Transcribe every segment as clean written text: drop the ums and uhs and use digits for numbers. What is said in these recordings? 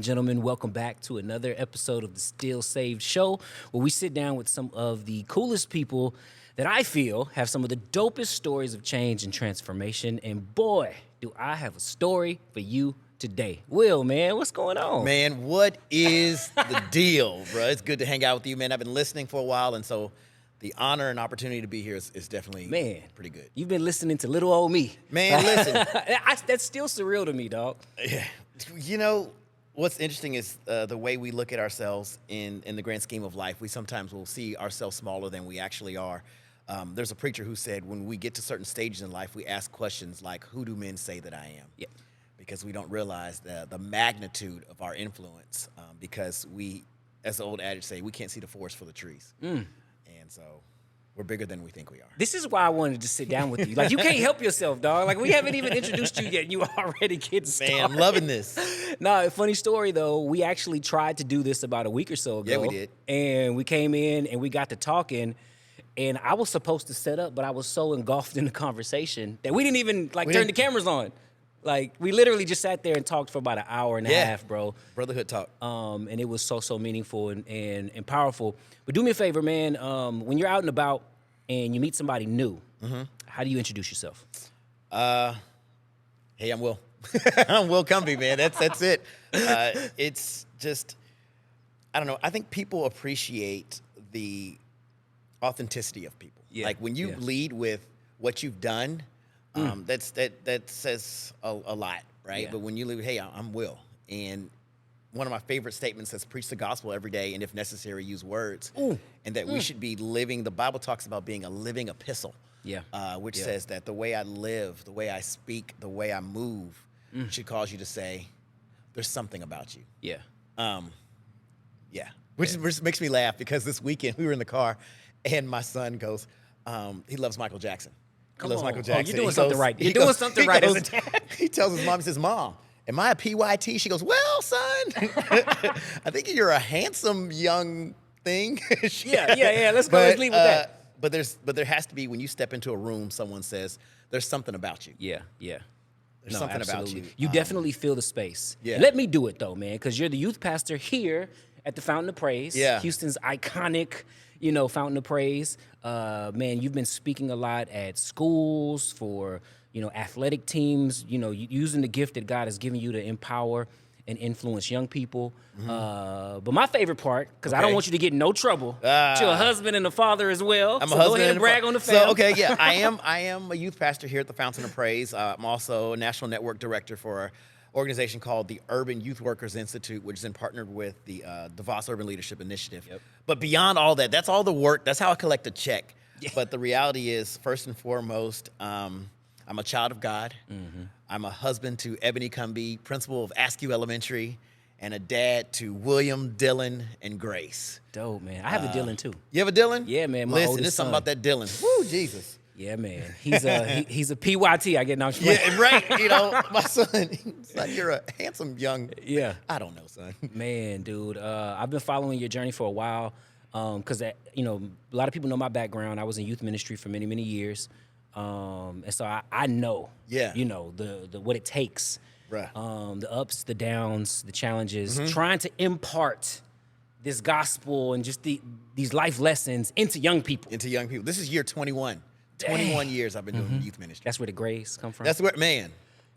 gentlemen, welcome back to another episode of the Still Saved Show, where we sit down with some of the coolest people that I feel have some of the dopest stories of change and transformation. And boy, do I have a story for you today. Will, man, what's going on? Man, what is the deal, bro? It's good to hang out with you, man. I've been listening for a while, and so the honor and opportunity to be here is definitely pretty good. You've been listening to little old me. Man, listen. That's still surreal to me, dog. Yeah. You know, what's interesting is the way we look at ourselves in the grand scheme of life. We sometimes will see ourselves smaller than we actually are. There's a preacher who said when we get to certain stages in life, we ask questions like, who do men say that I am? Yeah. Because we don't realize the magnitude of our influence because we, as the old adage say, we can't see the forest for the trees. And so we're bigger than we think we are. This is why I wanted to sit down with you. Like, you can't help yourself, dog. Like, we haven't even introduced you yet, and you already getting started. Man, I'm loving this. No, funny story, though. We actually tried to do this about a week or so ago. Yeah, we did. And we came in, and we got to talking, and I was supposed to set up, but I was so engulfed in the conversation that we didn't even, turn the cameras on. Like, we literally just sat there and talked for about an hour and a half, bro. Brotherhood talk. And it was so meaningful and powerful. But do me a favor, man. When you're out and about and you meet somebody new, how do you introduce yourself? Hey, I'm Will. I'm Will Cumby, man. That's it. It's just, I don't know. I think people appreciate the authenticity of people. Yeah. Like when you lead with what you've done, that says a lot, right? Yeah. But when you lead, hey, I'm Will, and one of my favorite statements is preach the gospel every day, and if necessary, use words. And that we should be living. The Bible talks about being a living epistle. Which says that the way I live, the way I speak, the way I move should cause you to say, there's something about you. Which makes me laugh because this weekend we were in the car and my son goes, he loves Michael Jackson. He loves Michael Jackson. You're doing something right. You're doing something right as a dad. He tells his mom, he says, Mom, am I a PYT? She goes, well, son, I think you're a handsome young thing. Yeah. Let's go. Let's leave with that. But there has to be, when you step into a room, someone says, there's something about you. Yeah. There's something about you. You definitely feel the space. Yeah. Let me do it, though, man, because you're the youth pastor here at the Fountain of Praise. Yeah. Houston's iconic, Fountain of Praise. Man, you've been speaking a lot at schools for, athletic teams, using the gift that God has given you to empower and influence young people. But my favorite part, because I don't want you to get in no trouble, you're a husband and a father as well. I'm so a husband go ahead and brag on the family. So, I am a youth pastor here at the Fountain of Praise. I'm also a national network director for an organization called the Urban Youth Workers Institute, which is in partnered with the DeVos Urban Leadership Initiative. Yep. But beyond all that, that's all the work. That's how I collect a check. Yeah. But the reality is, first and foremost, I'm a child of God. I'm a husband to Ebony Cumby, principal of Askew Elementary, and a dad to William, Dylan, and Grace. Dope, man. I have a Dylan, too. You have a Dylan? Yeah, man. Listen, there's something about that Dylan. Woo, Jesus. Yeah, man. He's a PYT. I get no. Yeah, right. My son. He's like, you're a handsome young. Yeah. I don't know, son. Man, dude. I've been following your journey for a while. Because a lot of people know my background. I was in youth ministry for many, many years. And so I know. Yeah. The what it takes. Right. The ups, the downs, the challenges. Trying to impart this gospel and just these life lessons into young people. This is year 21. 21 years I've been doing youth ministry. That's where the grace come from. That's where, man.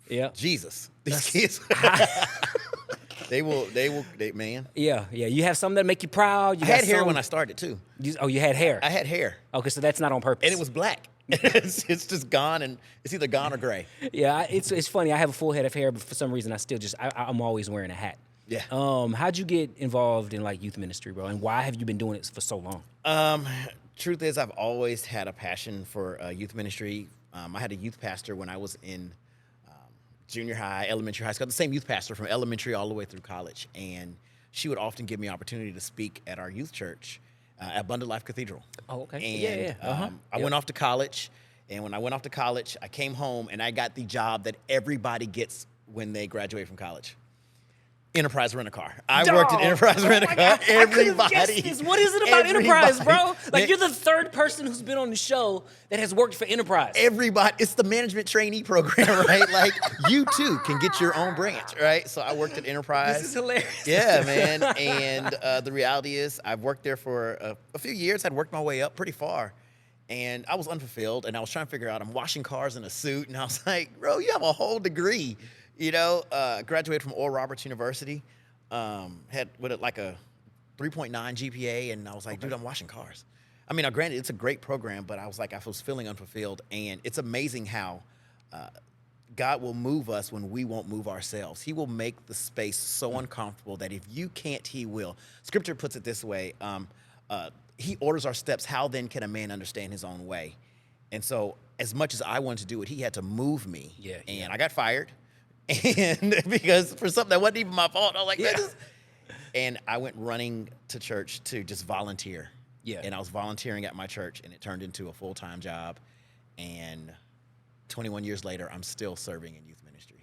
Yeah. Jesus. These kids. They will, man. Yeah. You have something that make you proud. I had hair when I started, too. You had hair? I had hair. Okay, so that's not on purpose. And it was black. It's just gone, and it's either gone or gray. Yeah, it's funny. I have a full head of hair, but for some reason, I'm always wearing a hat. Yeah. How'd you get involved in youth ministry, bro? And why have you been doing it for so long? Truth is, I've always had a passion for youth ministry. I had a youth pastor when I was in junior high, elementary, high school. The same youth pastor from elementary all the way through college, and she would often give me opportunity to speak at our youth church at Abundant Life Cathedral. Oh, okay. And I went off to college, and when I went off to college, I came home, and I got the job that everybody gets when they graduate from college. Enterprise Rent-A-Car. I worked at Enterprise Rent-A-Car. Everybody. What is it about Enterprise, bro? Like, you're the third person who's been on the show that has worked for Enterprise. Everybody. It's the management trainee program, right? Like, you too can get your own branch, right? So I worked at Enterprise. This is hilarious. Yeah, man. And the reality is, I've worked there for a few years. I'd worked my way up pretty far. And I was unfulfilled, and I was trying to figure out, I'm washing cars in a suit, and I was like, bro, you have a whole degree. You know, graduated from Oral Roberts University, had like a 3.9 GPA, and I was like, dude, I'm washing cars. I mean, now granted, it's a great program, but I was like, I was feeling unfulfilled, and it's amazing how God will move us when we won't move ourselves. He will make the space so uncomfortable that if you can't, he will. Scripture puts it this way, he orders our steps. How then can a man understand his own way? And so as much as I wanted to do it, he had to move me. I got fired. And because for something that wasn't even my fault, I was like, and I went running to church to just volunteer. And I was volunteering at my church, and it turned into a full-time job. And 21 years later, I'm still serving in youth ministry.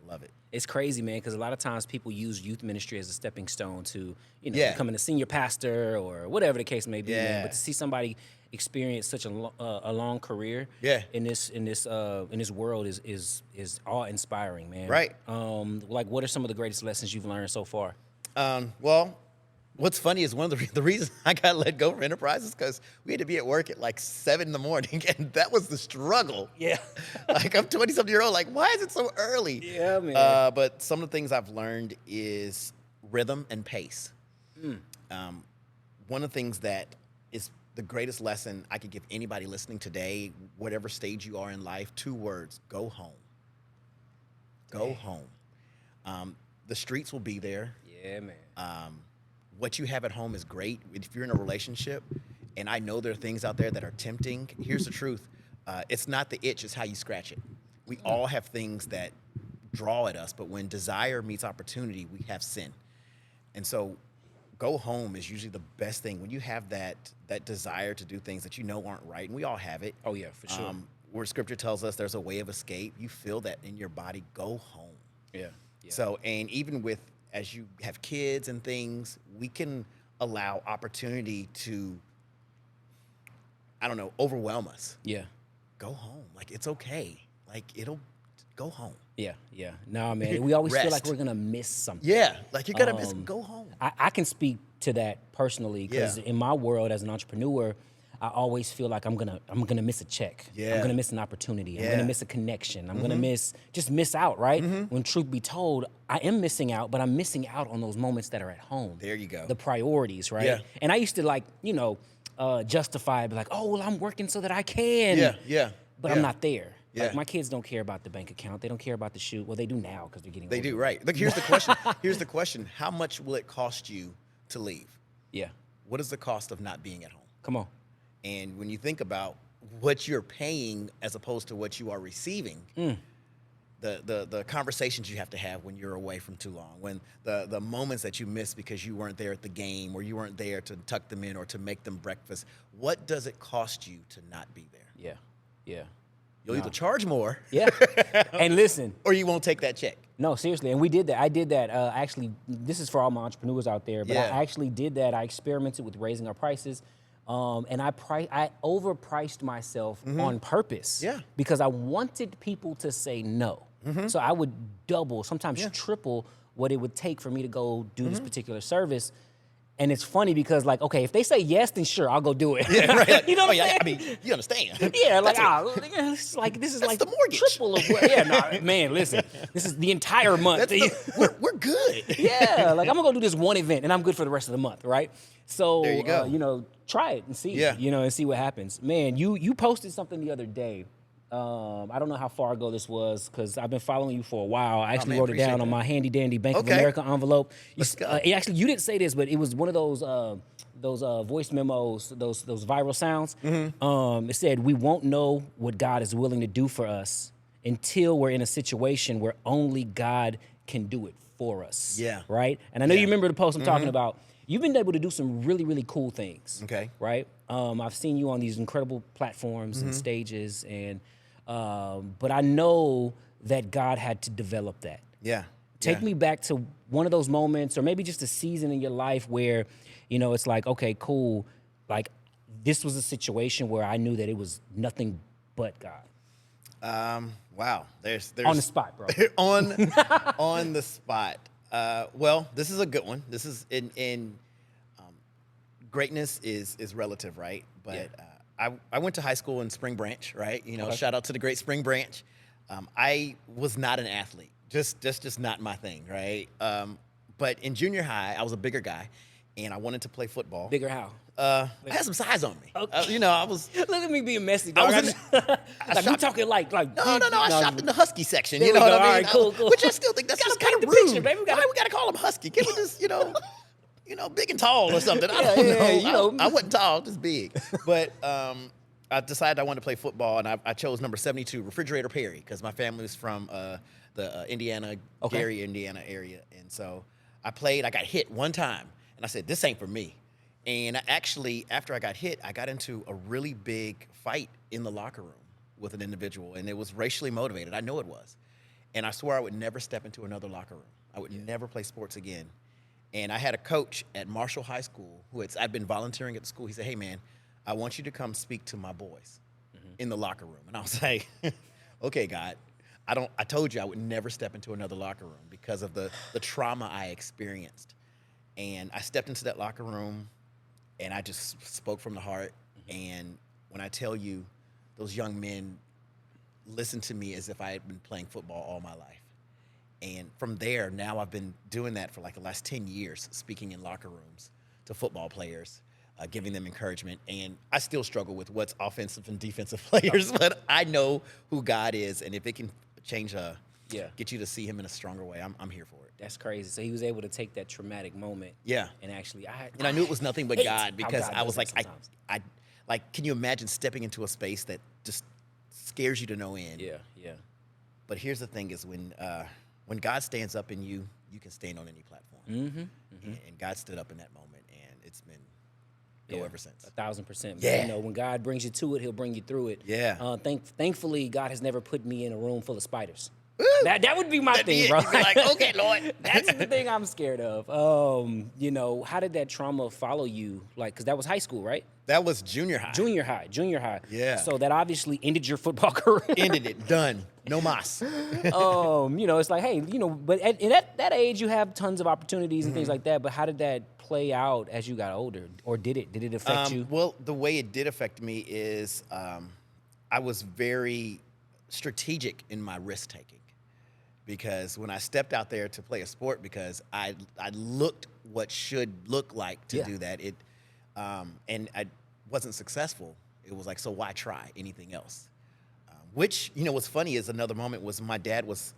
Love it. It's crazy, man, because a lot of times people use youth ministry as a stepping stone to, becoming a senior pastor or whatever the case may be, man. But to see somebody experience such a long career in this world is awe-inspiring, man. Right. Like, what are some of the greatest lessons you've learned so far? Well, what's funny is one of the reasons I got let go from Enterprise is because we had to be at work at like 7 in the morning, and that was the struggle. Like, I'm 20-something-year-old, like, why is it so early? Yeah, man. But some of the things I've learned is rhythm and pace. One of the things that is the greatest lesson I could give anybody listening today, whatever stage you are in life, 2 words: go home. Go home. The streets will be there. Yeah, man. What you have at home is great. If you're in a relationship, and I know there are things out there that are tempting, here's the truth. It's not the itch, it's how you scratch it. We all have things that draw at us, but when desire meets opportunity, we have sin. And so go home is usually the best thing. When you have that desire to do things that you know aren't right, and we all have it. Oh, yeah, for sure. Where Scripture tells us there's a way of escape, you feel that in your body, go home. Yeah. So, and even with, as you have kids and things, we can allow opportunity to, I don't know, overwhelm us. Go home. Like, it's okay. Like, it'll go home. Yeah. No, man. We always feel like we're going to miss something. Like, you're going to miss, go home. I can speak to that personally because in my world as an entrepreneur, I always feel like I'm gonna miss a check. I'm gonna miss an opportunity. I'm gonna miss a connection. I'm gonna miss out, right? When truth be told, I am missing out, but I'm missing out on those moments that are at home. There you go. The priorities, right? And I used to justify it, be like, oh, well, I'm working so that I can. But I'm not there. Like, my kids don't care about the bank account. They don't care about the shoot. Well, they do now because they're getting older. They do, right. Look, here's the question. Here's the question. How much will it cost you to leave? What is the cost of not being at home? Come on. And when you think about what you're paying as opposed to what you are receiving, the conversations you have to have when you're away from too long, when the moments that you miss because you weren't there at the game or you weren't there to tuck them in or to make them breakfast, what does it cost you to not be there? You'll either charge more and listen, or you won't take that check. No, seriously, and we did that. I did that. Actually, this is for all my entrepreneurs out there, but I actually did that. I experimented with raising our prices. And I overpriced myself on purpose because I wanted people to say no. So I would double, sometimes triple what it would take for me to go do this particular service. And it's funny because, like, okay, if they say yes, then sure, I'll go do it. You know what I'm saying? I mean, you understand. This is like the mortgage. Triple of what, man, listen, this is the entire month. We're good. Like, I'm gonna go do this one event and I'm good for the rest of the month, right? So, there you go. Try it and see, and see what happens. Man, you posted something the other day. I don't know how far ago this was because I've been following you for a while. I actually wrote it down on my handy dandy Bank of America envelope. Let's go. Actually, you didn't say this, but it was one of those voice memos, those viral sounds. It said, "We won't know what God is willing to do for us until we're in a situation where only God can do it for us." Right? And I know you remember the post I'm talking about. You've been able to do some really, really cool things. Right? I've seen you on these incredible platforms and stages, and but I know that God had to develop that. Take me back to one of those moments, or maybe just a season in your life where, you know, it's like, okay, cool. Like, this was a situation where I knew that it was nothing but God. Wow. There's on the spot, bro. on the spot. Well, this is a good one. This is greatness is relative, right? But I went to high school in Spring Branch, right? You know, shout out to the great Spring Branch. I was not an athlete, just not my thing, right? But in junior high, I was a bigger guy, and I wanted to play football. Bigger how? I had some size on me. Okay. You know, I was. Look at me being messy, dog. We talking like. No. I shopped in the husky section. You know what I mean? All right, cool. Which I still think that's just kind of rude. Picture, baby. Why we gotta call them husky? Can we just, you know, big and tall or something? I don't know. I wasn't tall, just big. But I decided I wanted to play football, and I chose number 72, Refrigerator Perry, because my family was from the Indiana, Gary, Indiana area, and so I played. I got hit one time, and I said, "This ain't for me." And actually, after I got hit, I got into a really big fight in the locker room with an individual, and it was racially motivated. I know it was. And I swore I would never step into another locker room. I would never play sports again. And I had a coach at Marshall High School I'd been volunteering at the school. He said, "Hey, man, I want you to come speak to my boys in the locker room." And I was like, "Okay, God, I told you I would never step into another locker room because of the trauma I experienced." And I stepped into that locker room, and I just spoke from the heart. And when I tell you, those young men listened to me as if I had been playing football all my life. And from there, now I've been doing that for like the last 10 years, speaking in locker rooms to football players, giving them encouragement. And I still struggle with what's offensive and defensive players, but I know who God is. And if it can change, get you to see him in a stronger way, I'm here for it. That's crazy. So he was able to take that traumatic moment. Yeah. And actually, I knew it was nothing but God, because I was like, I can you imagine stepping into a space that just scares you to no end? Yeah. But here's the thing: is when God stands up in you, you can stand on any platform. And God stood up in that moment, and it's been ever since. 1,000%. Yeah. You know, when God brings you to it, He'll bring you through it. Yeah. Thankfully, God has never put me in a room full of spiders. That would be my thing, bro. You'd be like, "Okay, Lord." That's the thing I'm scared of. You know, how did that trauma follow you? Like, because that was high school, right? That was junior high. Junior high. Yeah. So that obviously ended your football career. Ended it. Done. No mas. You know, it's like, hey, you know, but at that age, you have tons of opportunities and things like that. But how did that play out as you got older? Or did it? Did it affect you? Well, the way it did affect me is I was very strategic in my risk taking. Because when I stepped out there to play a sport, because I looked what should look like to do that, and I wasn't successful. It was like, so why try anything else? Which, you know, what's funny is another moment was my dad was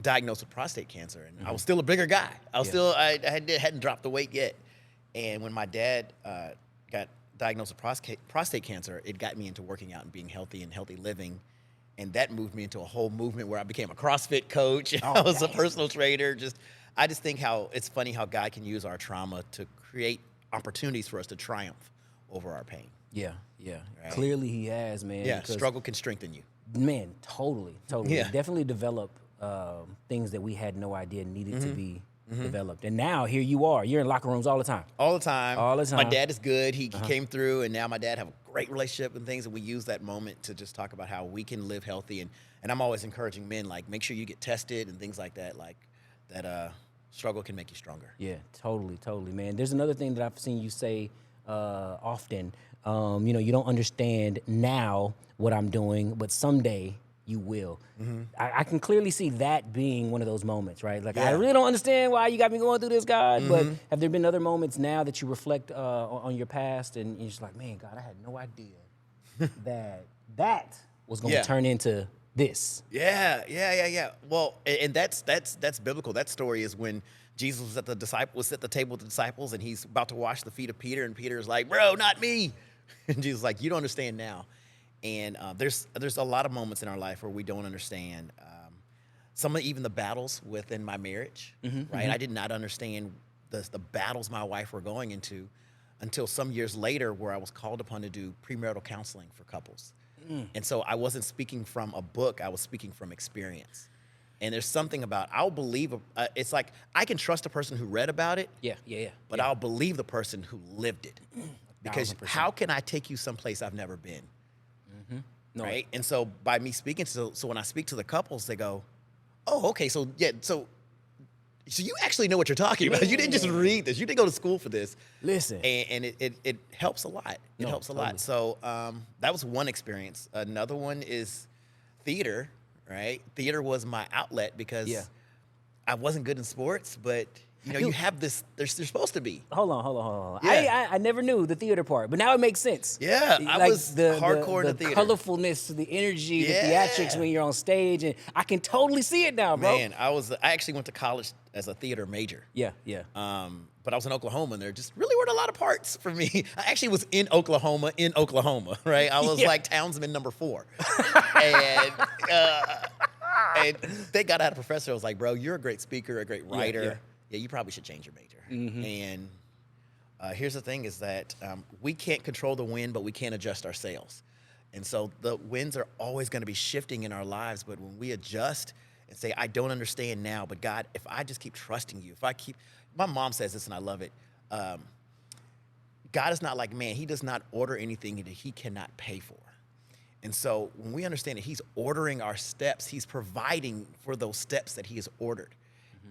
diagnosed with prostate cancer, and I was still a bigger guy. I was still, I hadn't dropped the weight yet. And when my dad got diagnosed with prostate cancer, it got me into working out and being healthy and healthy living. And that moved me into a whole movement where I became a CrossFit coach. I was a personal trainer. I just think how it's funny how God can use our trauma to create opportunities for us to triumph over our pain. Yeah. Right? Clearly he has, man. Yeah, struggle can strengthen you. Man, totally. Yeah. Definitely develop things that we had no idea needed to be developed. And now here you are. You're in locker rooms all the time. All the time. My dad is good. He came through, and now my dad have a great relationship and things, and we use that moment to just talk about how we can live healthy. And I'm always encouraging men, like, make sure you get tested and things like that. Like, that struggle can make you stronger. Yeah, totally, man. There's another thing that I've seen you say often. You know, you don't understand now what I'm doing, but someday you will. I can clearly see that being one of those moments, right? Like, I really don't understand why you got me going through this, God, but have there been other moments now that you reflect on your past and you're just like, man, God, I had no idea that was going to turn into this. Yeah. Well, and that's biblical. That story is when Jesus was at the table with the disciples, and he's about to wash the feet of Peter, and Peter's like, "Bro, not me." And Jesus is like, "You don't understand now." And there's a lot of moments in our life where we don't understand some of even the battles within my marriage, right? I did not understand the battles my wife were going into until some years later, where I was called upon to do premarital counseling for couples. And so I wasn't speaking from a book, I was speaking from experience. And there's something about, I'll believe, it's like I can trust a person who read about it. But I'll believe the person who lived it. Because 1000%. how can I take you someplace I've never been? No. Right? And so by me speaking so when I speak to the couples, they go, oh, okay, so you actually know what you're talking about. You didn't just read this. You didn't go to school for this. Listen. And it helps a lot. It helps a lot. So that was one experience. Another one is theater, right? Theater was my outlet because I wasn't good in sports, but you have this, there's supposed to be. Hold on. Yeah. I never knew the theater part, but now it makes sense. Yeah, I was hardcore in the theater. Colorfulness, the energy, the theatrics when you're on stage, and I can totally see it now, bro. Man, I actually went to college as a theater major. Yeah. But I was in Oklahoma, and there just really weren't a lot of parts for me. I actually was in Oklahoma, right? I was like townsman number 4. And thank God I had a professor who was like, bro, you're a great speaker, a great writer. Yeah, you probably should change your major. And here's the thing is that we can't control the wind, but we can adjust our sails. And so the winds are always going to be shifting in our lives. But when we adjust and say, I don't understand now, but God, if I just keep trusting you, my mom says this and I love it. God is not like man. He does not order anything that he cannot pay for. And so when we understand that he's ordering our steps, he's providing for those steps that he has ordered.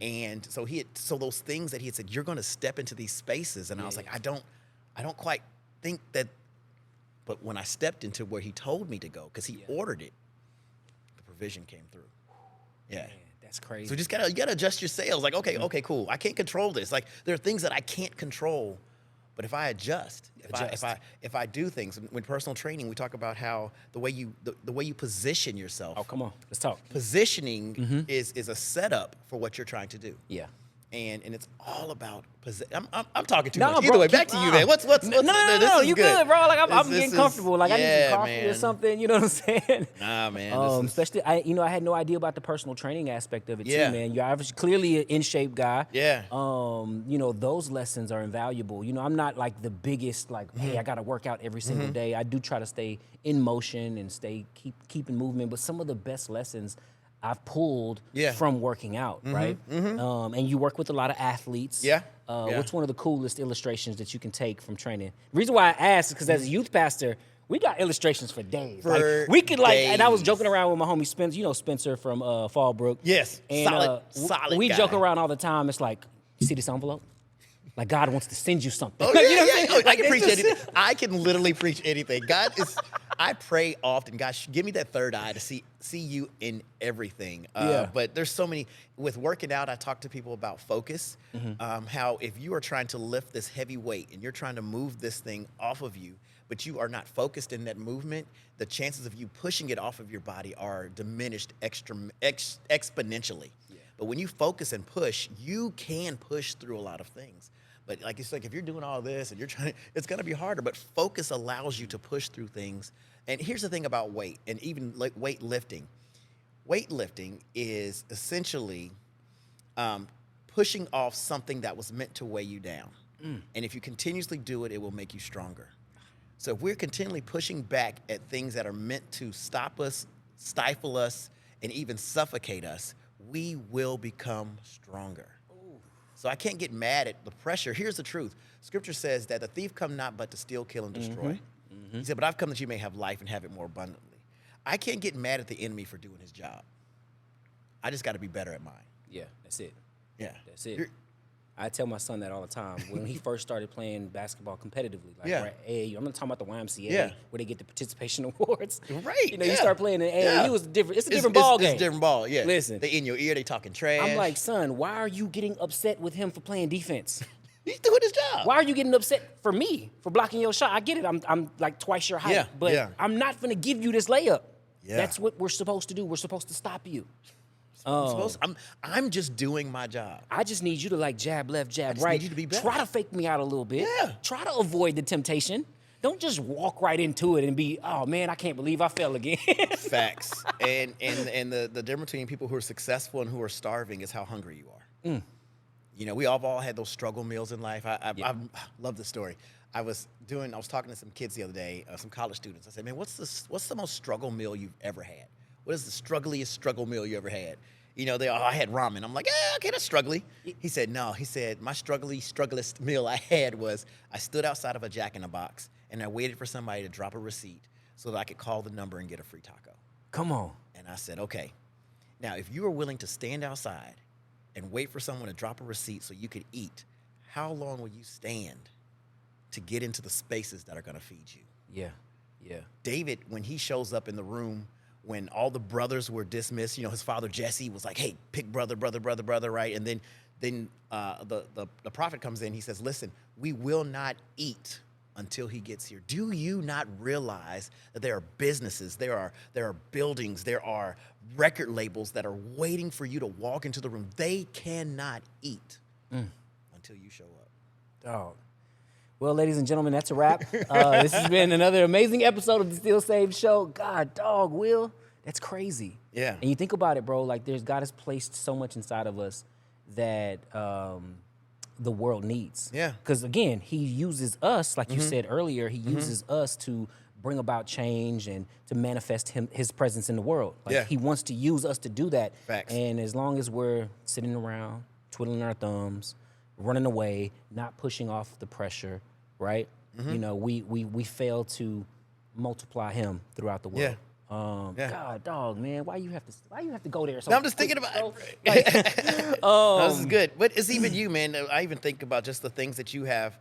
And so so those things that he had said, you're going to step into these spaces. And I was like, I don't quite think that. But when I stepped into where he told me to go, because he ordered it, the provision came through. Yeah. Man, that's crazy. So you gotta adjust your sails. Like, okay, cool. I can't control this. Like there are things that I can't control. But if I adjust, if I do things, when personal training, we talk about how the way you position yourself. Oh, come on, let's talk. Positioning is a setup for what you're trying to do. Yeah. And it's all about I'm talking too No, much. bro, Either way, back to you, man. What's no, this is you good, bro. Like I'm getting comfortable. Like I need some coffee man. or something. You know what I'm saying? Nah, man. Especially I had no idea about the personal training aspect of it too, man. You're obviously clearly an in shape guy. Yeah. Those lessons are invaluable. I'm not like the biggest hey, I got to work out every single day. I do try to stay in motion and keep in movement. But some of the best lessons I've pulled from working out, right? And you work with a lot of athletes. What's one of the coolest illustrations that you can take from training? The reason why I asked is because as a youth pastor, we got illustrations for days. We could and I was joking around with my homie Spencer, Spencer from Fallbrook. Yes, and, solid we guy. joke around all the time. It's like, you see this envelope? Like God wants to send you something. Oh, I can preach anything. I can literally preach anything. I pray often, God, give me that third eye to see you in everything. But there's so many, with working out, I talk to people about focus, how if you are trying to lift this heavy weight and you're trying to move this thing off of you, but you are not focused in that movement, the chances of you pushing it off of your body are diminished exponentially. But when you focus and push, you can push through a lot of things. But it's like if you're doing all this and you're trying, it's going to be harder. But focus allows you to push through things. And here's the thing about weight and even like weightlifting. Weightlifting is essentially pushing off something that was meant to weigh you down. And if you continuously do it, it will make you stronger. So if we're continually pushing back at things that are meant to stop us, stifle us, and even suffocate us, we will become stronger. So I can't get mad at the pressure. Here's the truth. Scripture says that the thief come not but to steal, kill, and destroy. He said, but I've come that you may have life and have it more abundantly. I can't get mad at the enemy for doing his job. I just got to be better at mine. Yeah, that's it. Yeah. That's it. I tell my son that all the time. When he first started playing basketball competitively, I'm not talking about the YMCA where they get the participation awards. Right. You start playing in AAU, it's a different ball game. It's a different ball, yeah. Listen. They in your ear, they talking trash. I'm like, son, why are you getting upset with him for playing defense? He's doing his job. Why are you getting upset for me for blocking your shot? I get it. I'm like twice your height, but I'm not going to give you this layup. Yeah. That's what we're supposed to do. We're supposed to stop you. I'm just doing my job. I just need you to jab left, jab right. Need you to be better. Try to fake me out a little bit. Yeah. Try to avoid the temptation. Don't just walk right into it and be, oh man, I can't believe I fell again. Facts. And the difference between people who are successful and who are starving is how hungry you are. We all had those struggle meals in life. I love this story. I was talking to some kids the other day, some college students. I said, man, what's the most struggle meal you've ever had? What is the struggliest struggle meal you ever had? I had ramen. I'm like, okay, that's struggly. He said, no. He said, my struggliest meal I had was I stood outside of a Jack in the Box and I waited for somebody to drop a receipt so that I could call the number and get a free taco. Come on. And I said, okay. Now, if you are willing to stand outside and wait for someone to drop a receipt so you could eat, how long will you stand to get into the spaces that are going to feed you? Yeah, yeah. David, when he shows up in the room, when all the brothers were dismissed, his father Jesse was like, hey, pick brother, right? And then the prophet comes in. He says, listen, we will not eat until he gets here. Do you not realize that there are businesses, there are buildings, there are record labels that are waiting for you to walk into the room? They cannot eat until you show up. Dog. Well, ladies and gentlemen, that's a wrap. This has been another amazing episode of the Still Saved Show. God, dog, Will, that's crazy. Yeah. And you think about it, bro, like God has placed so much inside of us that the world needs. Yeah. Because, again, he uses us, like you said earlier, he uses us to bring about change and to manifest his presence in the world. Like, he wants to use us to do that. Facts. And as long as we're sitting around, twiddling our thumbs, running away, not pushing off the pressure, right? We fail to multiply him throughout the world. God, dog, man, why you have to go there? So no, I'm just thinking about it. No, this is good, but it's even you, man. I even think about just the things that you have,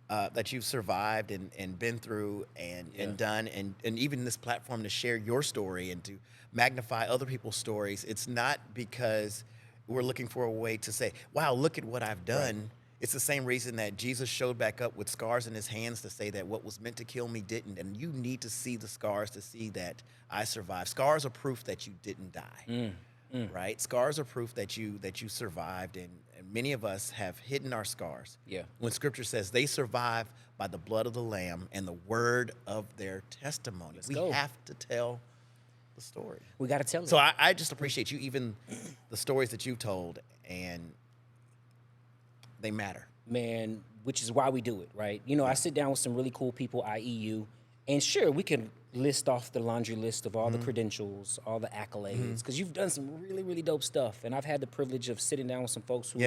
that you've survived and been through and done, and even this platform to share your story and to magnify other people's stories. It's not because we're looking for a way to say, wow, look at what I've done. Right. It's the same reason that Jesus showed back up with scars in his hands to say that what was meant to kill me didn't. And you need to see the scars to see that I survived. Scars are proof that you didn't die, right? Scars are proof that you survived. And many of us have hidden our scars. Yeah. When scripture says they survive by the blood of the Lamb and the word of their testimony. We have to tell the story. We got to tell it. So I just appreciate you, even the stories that you've told, and they matter. Man, which is why we do it, right? I sit down with some really cool people, i.e. you, and sure, we can list off the laundry list of all the credentials, all the accolades, because you've done some really, really dope stuff. And I've had the privilege of sitting down with some folks who,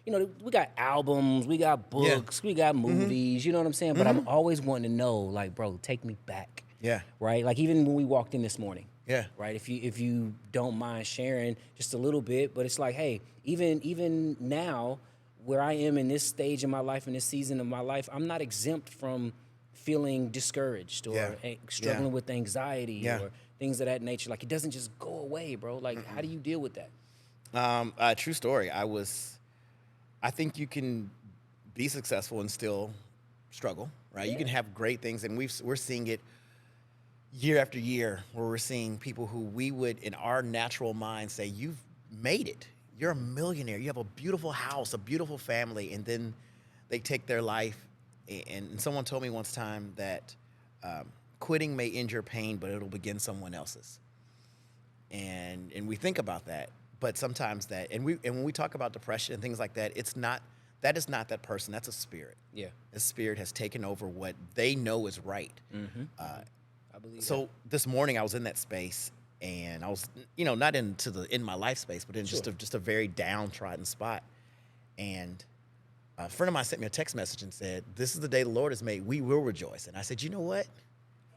we got albums, we got books, we got movies, you know what I'm saying? But I'm always wanting to know, like, bro, take me back. Yeah. Right? Like, even when we walked in this morning. Yeah. Right. If you don't mind sharing just a little bit, but it's like, hey, even now, where I am in this stage in my life, in this season of my life, I'm not exempt from feeling discouraged or struggling with anxiety or things of that nature. Like, it doesn't just go away, bro. Like, how do you deal with that? True story. I think you can be successful and still struggle, right? You can have great things, and we're seeing it year after year, where we're seeing people who we would, in our natural mind, say, you've made it. You're a millionaire. You have a beautiful house, a beautiful family, and then they take their life. And someone told me once time that quitting may end your pain, but it'll begin someone else's. And we think about that, but sometimes and when we talk about depression and things like that, that is not that person. That's a spirit. Yeah, the spirit has taken over what they know is right. I believe. So this morning I was in that space. And I was, not in my life space, but in just a very downtrodden spot. And a friend of mine sent me a text message and said, "This is the day the Lord has made. We will rejoice." And I said, "You know what?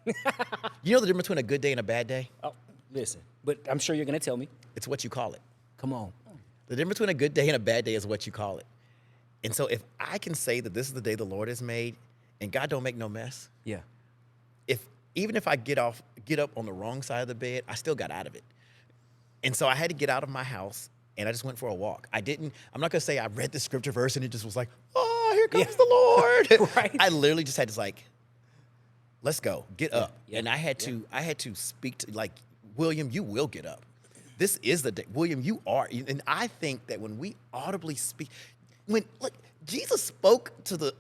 You know the difference between a good day and a bad day? Oh, listen, but I'm sure you're going to tell me. It's what you call it. Come on. The difference between a good day and a bad day is what you call it. And so if I can say that this is the day the Lord has made, and God don't make no mess. Yeah. Even if I get up on the wrong side of the bed, I still got out of it. And so I had to get out of my house, and I just went for a walk. I'm not going to say I read the scripture verse and it just was like, oh, here comes the Lord. Right. I literally just had to let's go, get up. Yeah. And I had to speak to, like, William, you will get up. This is the day. William, you are. And I think that when we audibly speak, Jesus spoke to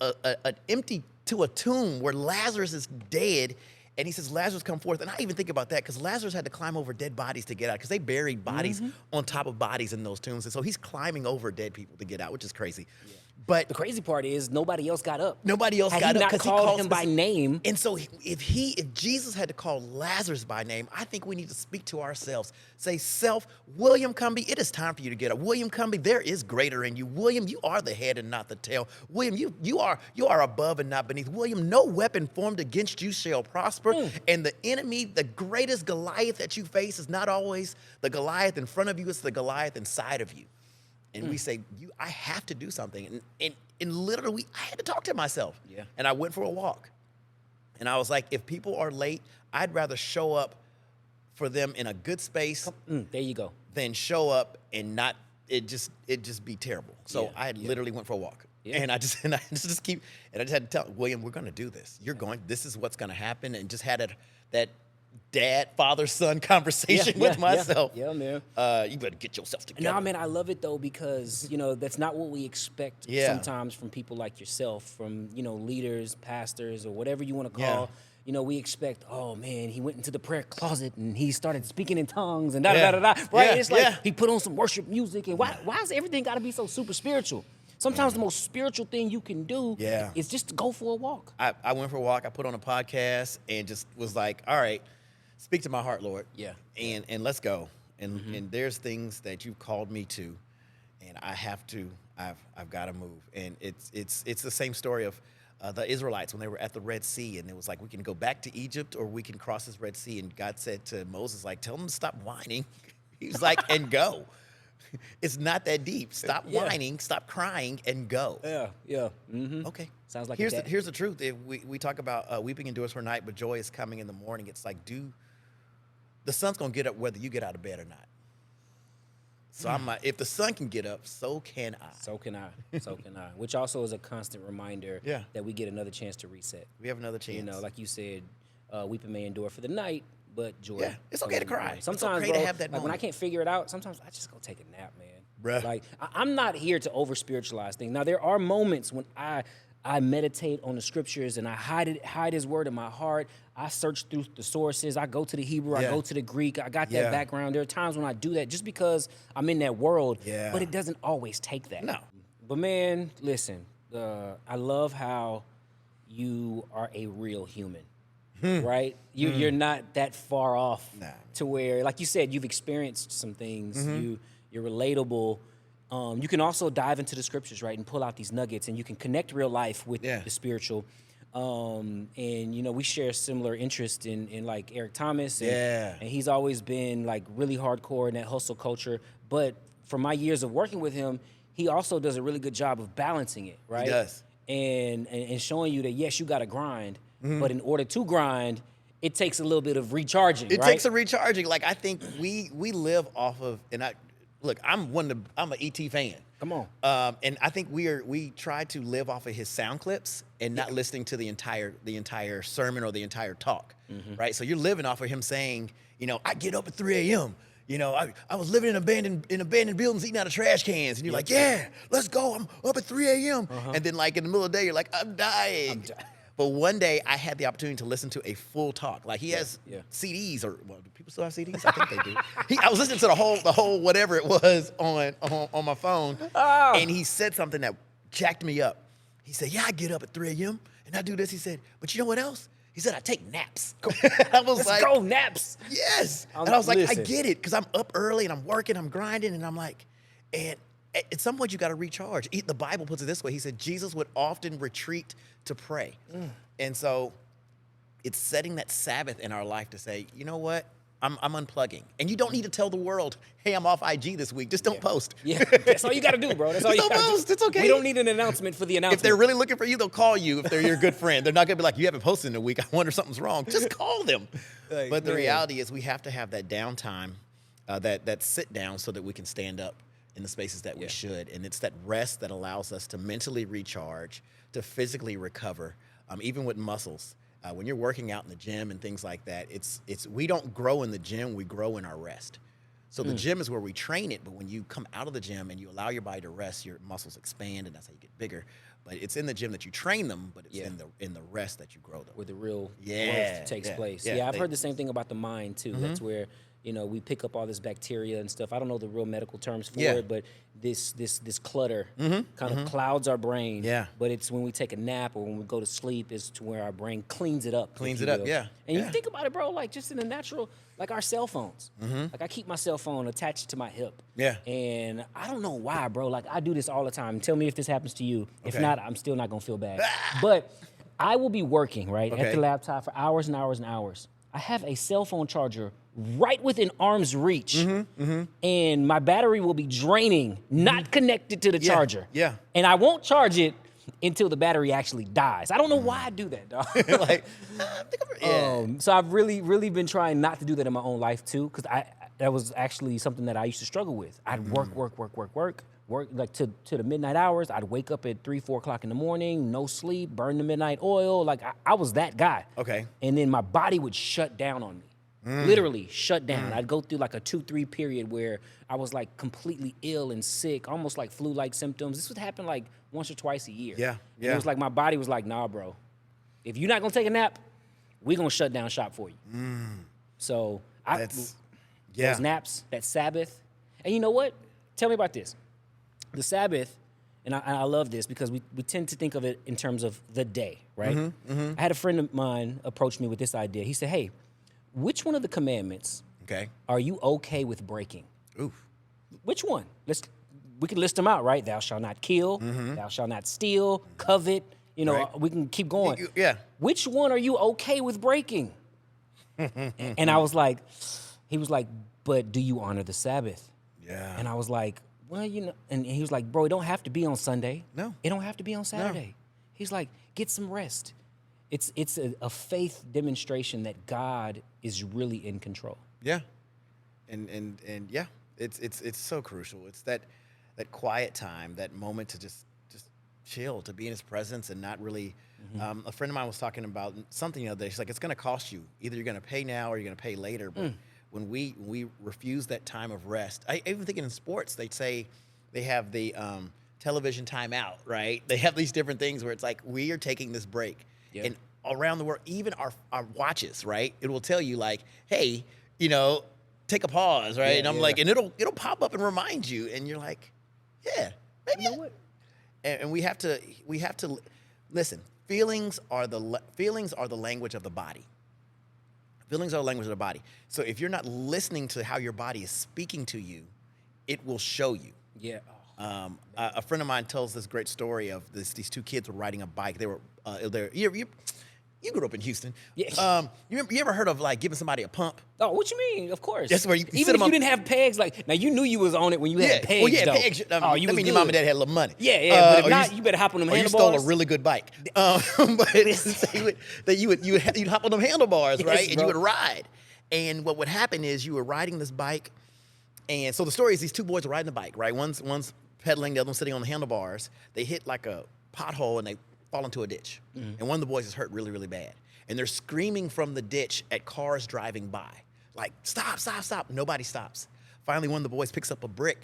to a tomb where Lazarus is dead. And he says, Lazarus, come forth. And I even think about that because Lazarus had to climb over dead bodies to get out because they buried bodies on top of bodies in those tombs. And so he's climbing over dead people to get out, which is crazy. Yeah. But the crazy part is nobody else got up. Nobody else Had got he up not called him by name. And so if Jesus had to call Lazarus by name, I think we need to speak to ourselves. Say, self, William Cumby, it is time for you to get up. William Cumby, there is greater in you. William, you are the head and not the tail. William, you are above and not beneath. William, no weapon formed against you shall prosper. And the enemy, the greatest Goliath that you face is not always the Goliath in front of you, it's the Goliath inside of you. And we say, I have to do something. And literally, I had to talk to myself. Yeah. And I went for a walk. And I was like, if people are late, I'd rather show up for them in a good space. There you go. Than show up and not, it just be terrible. So I literally went for a walk. Yeah. And I just had to tell William, we're going to do this. This is what's going to happen. And just had that dad, father, son conversation with myself. Yeah, man. You better get yourself together. No, man, I love it though, because, that's not what we expect sometimes from people like yourself, from, leaders, pastors, or whatever you want to call. We expect, oh man, he went into the prayer closet and he started speaking in tongues and right? It's like he put on some worship music, and why has everything got to be so super spiritual? Sometimes the most spiritual thing you can do is just to go for a walk. I went for a walk. I put on a podcast and just was like, all right, speak to my heart, Lord. Yeah. And let's go. And there's things that you've called me to, and I've got to move. And it's the same story of the Israelites when they were at the Red Sea, and it was like, we can go back to Egypt or we can cross this Red Sea. And God said to Moses, like, tell them to stop whining. He was like, and go. It's not that deep. Stop whining, stop crying, and go. Yeah. Mm-hmm. Okay. Sounds like here's the truth. We talk about weeping endures for a night, but joy is coming in the morning. It's like, the sun's gonna get up whether you get out of bed or not. So I'm like, if the sun can get up, so can I. So can I. Which also is a constant reminder that we get another chance to reset. We have another chance. Like you said, weeping may endure for the night, but joy. Yeah, it's okay to cry. Sometimes, it's okay to have that moment. When I can't figure it out, sometimes I just go take a nap, man. Bruh. Like, I'm not here to over-spiritualize things. Now, there are moments when I meditate on the scriptures and I hide his word in my heart. I search through the sources. I go to the Hebrew. I go to the Greek. I got that background. There are times when I do that just because I'm in that world. Yeah. But it doesn't always take that. No. But, man, listen, I love how you are a real human. Right? You're not that far off to where, like you said, you've experienced some things. You're relatable. You can also dive into the scriptures, right, and pull out these nuggets, and you can connect real life with the spiritual. And we share similar interest in like Eric Thomas, and he's always been like really hardcore in that hustle culture. But for my years of working with him, he also does a really good job of balancing it, right? He does, and showing you that yes, you got to grind, but in order to grind, it takes a little bit of recharging. It takes a recharging. Like, I think we live off of, and I'm an ET fan. Come on. And I think we try to live off of his sound clips and not listening to the entire sermon or the entire talk, right? So you're living off of him saying, I get up at 3 a.m. I was living in abandoned buildings eating out of trash cans, and you're like, yeah, let's go. I'm up at 3 a.m. And then like in the middle of the day, you're like, I'm dying. But one day I had the opportunity to listen to a full talk. Like, he has CDs, or do people still have CDs? I think they do. I was listening to the whole whatever it was on my phone, and he said something that jacked me up. He said, yeah, I get up at 3 a.m. and I do this. He said, but you know what else? He said, I take naps. I was Let's go, naps. Yes. And I was like, I get it, because I'm up early and I'm working, I'm grinding, and I'm like, and at some point you got to recharge. The Bible puts it this way. He said Jesus would often retreat to pray. And so it's setting that Sabbath in our life to say, you know what? I'm unplugging. And you don't need to tell the world, hey, I'm off IG this week. Just don't post. Yeah, that's all you got to do, bro. That's all you got to do. Post. It's okay. We don't need an announcement for the announcement. If they're really looking for you, they'll call you if they're your good friend. They're not going to be like, you haven't posted in a week. I wonder something's wrong. Just call them. But the reality is we have to have that downtime, that sit down, so that we can stand up in the spaces that we should. And it's that rest that allows us to mentally recharge, to physically recover, even with muscles. When you're working out in the gym and things like that, we don't grow in the gym, we grow in our rest. So the gym is where we train it, but when you come out of the gym and you allow your body to rest, your muscles expand, and that's how you get bigger. But it's in the gym that you train them, but it's in the rest that you grow them. Where the real growth takes place. Yeah, I've heard the same thing about the mind too. That's where, we pick up all this bacteria and stuff. I don't know the real medical terms for Yeah. it, but this clutter kind of clouds our brain. Yeah. But it's when we take a nap or when we go to sleep is to where our brain cleans it up. Cleans if it you up, will. yeah, And yeah. you think about it, bro, like just in the natural, like our cell phones. Like I keep my cell phone attached to my hip. Yeah. And I don't know why, bro. Like I do this all the time. Tell me if this happens to you. If Okay. not, I'm still not gonna feel bad. But I will be working, right, at Okay. the laptop for hours and hours and hours. I have a cell phone charger right within arm's reach, and my battery will be draining, not connected to the charger. Yeah. And I won't charge it until the battery actually dies. I don't know why I do that, dog. Like, So I've really, really been trying not to do that in my own life too, because that was actually something that I used to struggle with. I'd work like to the midnight hours. I'd wake up at 3, 4 o'clock in the morning, no sleep, burn the midnight oil. Like I was that guy. Okay. And then my body would shut down on me. Literally shut down. I'd go through like a 2-3 period where I was like completely ill and sick, almost like flu-like symptoms. This would happen like once or twice a year. Yeah, And yeah. it was like my body was like, nah, bro. If you're not gonna take a nap, we're gonna shut down shop for you. So those naps, that Sabbath. And you know what? Tell me about this. The Sabbath, and I love this because we tend to think of it in terms of the day, right? I had a friend of mine approach me with this idea. He said, hey, which one of the commandments Okay. are you okay with breaking? Oof. Which one? We can list them out, right? Thou shalt not kill, thou shalt not steal, covet. Right. We can keep going. Yeah. Which one are you okay with breaking? And I was like, he was like, but do you honor the Sabbath? Yeah. And I was like, well, and he was like, bro, it don't have to be on Sunday. No. It don't have to be on Saturday. He's like, get some rest. It's a faith demonstration that God is really in control. Yeah. And yeah, it's so crucial. It's that quiet time, that moment to just chill, to be in his presence and not really. A friend of mine was talking about something the other day. She's like, it's going to cost you. Either you're going to pay now or you're going to pay later. But when we refuse that time of rest, I even think in sports, they say they have the television timeout, right? They have these different things where it's like, we are taking this break. Yeah. And around the world, even our watches, right? It will tell you like, hey, take a pause, right? Yeah, and I'm yeah. like, and it'll pop up and remind you, and you're like, yeah, maybe. You know what? And we have to listen. Feelings are the language of the body. Feelings are the language of the body. So if you're not listening to how your body is speaking to you, it will show you. Yeah. A friend of mine tells this great story of these two kids were riding a bike. They were you grew up in Houston. Yeah. You ever heard of like giving somebody a pump? Oh, what you mean? Of course. That's where you even sit if them you on- didn't have pegs, like now you knew you was on it when you had pegs. Well, yeah, though. pegs. You I was mean, your good. mom and dad had a little money. Yeah, but if or not, you better hop on them or you handlebars. stole a really good bike. But you'd hop on them handlebars, Yes, right? And bro. you would ride. And what would happen is you were riding this bike, and so the story is these two boys were riding the bike, right? One's pedaling, the other one's sitting on the handlebars. They hit like a pothole and they fall into a ditch. And one of the boys is hurt really, really bad. And they're screaming from the ditch at cars driving by. Like, stop, stop, stop. Nobody stops. Finally, one of the boys picks up a brick,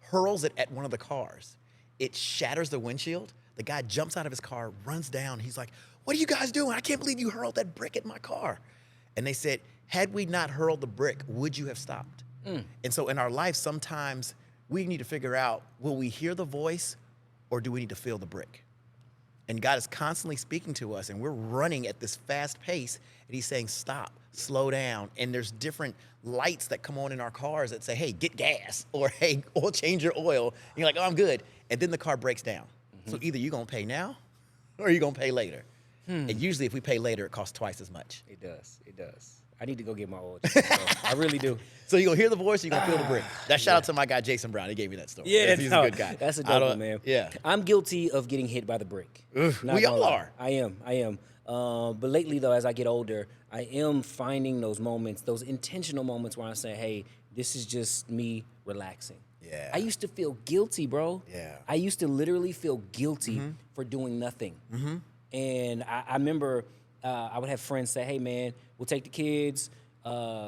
hurls it at one of the cars. It shatters the windshield. The guy jumps out of his car, runs down. He's like, what are you guys doing? I can't believe you hurled that brick at my car. And they said, had we not hurled the brick, would you have stopped? And so in our life, sometimes we need to figure out, will we hear the voice or do we need to feel the brick? And God is constantly speaking to us, and we're running at this fast pace, and he's saying, stop, slow down. And there's different lights that come on in our cars that say, hey, get gas, or hey, change your oil. And you're like, oh, I'm good. And then the car breaks down. So either you're going to pay now or you're going to pay later. And usually if we pay later, it costs twice as much. It does. I need to go get my oil change, bro. I really do. So you're going to hear the voice or you're going to feel the brick. That shout out to my guy, Jason Brown. He gave me that story. Yeah, He's a good guy. That's a dope one, man. Yeah. I'm guilty of getting hit by the brick. Not We gonna all lie. are. I am. But lately, though, as I get older, I am finding those moments, those intentional moments where I say, hey, this is just me relaxing. Yeah. I used to feel guilty, bro. Yeah. I used to literally feel guilty for doing nothing. And I remember I would have friends say, hey, man, we'll take the kids,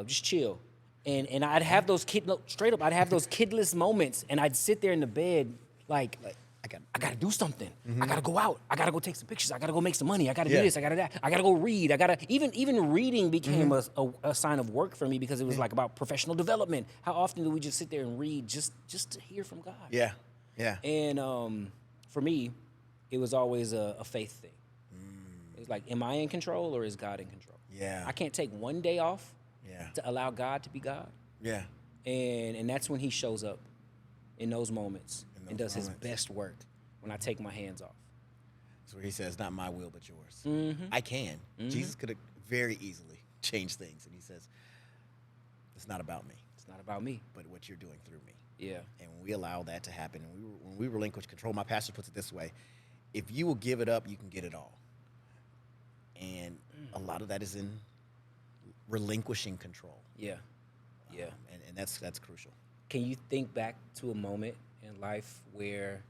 just chill. And I'd have those straight up, I'd have those kidless moments, and I'd sit there in the bed like I gotta do something. I gotta go out. I gotta go take some pictures. I gotta go make some money. I gotta do this. I gotta that. I gotta go read. I gotta even reading became a sign of work for me because it was like about professional development. How often do we just sit there and read just to hear from God? Yeah, yeah. And for me, it was always a faith thing. It's like, am I in control or is God in control? Yeah. I can't take one day off Yeah. to allow God to be God. Yeah. And that's when he shows up in those moments and does his best work when I take my hands off. That's where he says, not my will, but yours. I can. Jesus could have very easily changed things. And he says, it's not about me. It's not about me. But what you're doing through me. Yeah. And when we allow that to happen, and when we relinquish control, my pastor puts it this way, if you will give it up, you can get it all. And a lot of that is in relinquishing control. Yeah. Yeah. And that's crucial. Can you think back to a moment in life where